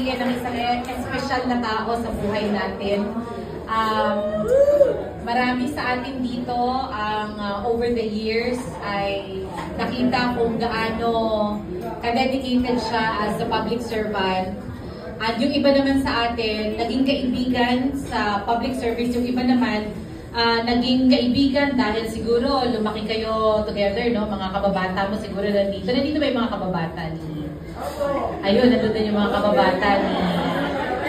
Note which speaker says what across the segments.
Speaker 1: bigyan ng isang espesyal na tao sa buhay natin. Marami sa atin dito ang over the years ay nakita kung gaano ka-dedicated siya as a public servant. At yung iba naman sa atin, naging kaibigan sa public service. Yung iba naman, naging kaibigan dahil siguro lumaki kayo together, no? Mga kababata mo siguro nandito. Nandito ba yung mga kababata ni... Ayun, nandito yung mga kababata ni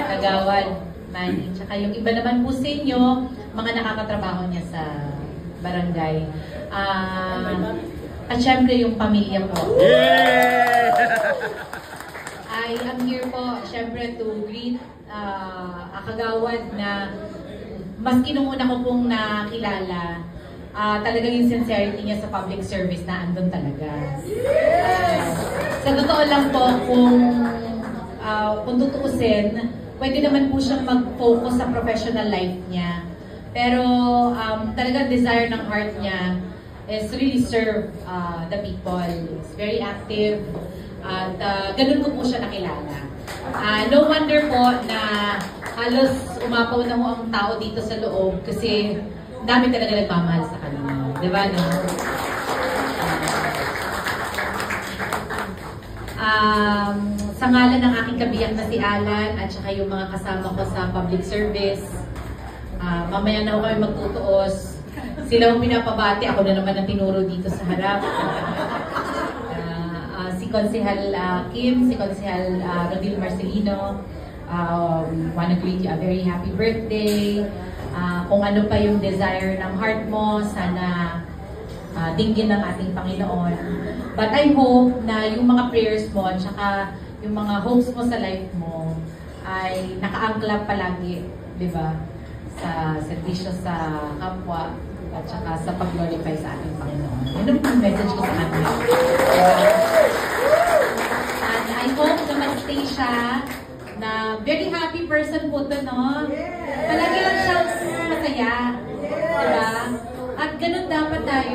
Speaker 1: Kagawad Manny. Tsaka yung iba naman po sa inyo, mga nakakatrabaho niya sa barangay. At syempre yung pamilya ko. I am here po, syempre, to greet Kagawad na maski nung una ko pong nakilala, talagang yung sincerity niya sa public service na andun talaga. Sa totoo lang po, kung tutuusin, pwede naman po siyang mag-focus sa professional life niya. Pero talagang desire ng heart niya is really serve the people. He's very active. At ganun ko po siya nakilala. No wonder po na halos umapaw na ho ang tao dito sa loob kasi dami talaga nagmamahal sa kanila. Diba, no? Sa ngalan ng aking kabiyak na si Alan at saka yung mga kasama ko sa public service, mamaya na ako kami magtutuos. Sila ang pinapabati, ako na naman ang tinuro dito sa harap. Si Konsehal Kim, si Konsehal Rodil Marcelino, wanna greet you a very happy birthday. Kung ano pa yung desire ng heart mo, sana dinggin ng ating Panginoon. But I hope na yung mga prayers mo at saka yung mga hopes mo sa life mo ay nakaangkla palagi, di ba? Sa servisyo sa kapwa at saka sa pag-glorify sa ating Panginoon. Yun ang message ko sa kanila. And I hope na mag-stay siya na very happy person po to, no? Palagi lang siyang masaya. Diba? At ganun dapat tayo.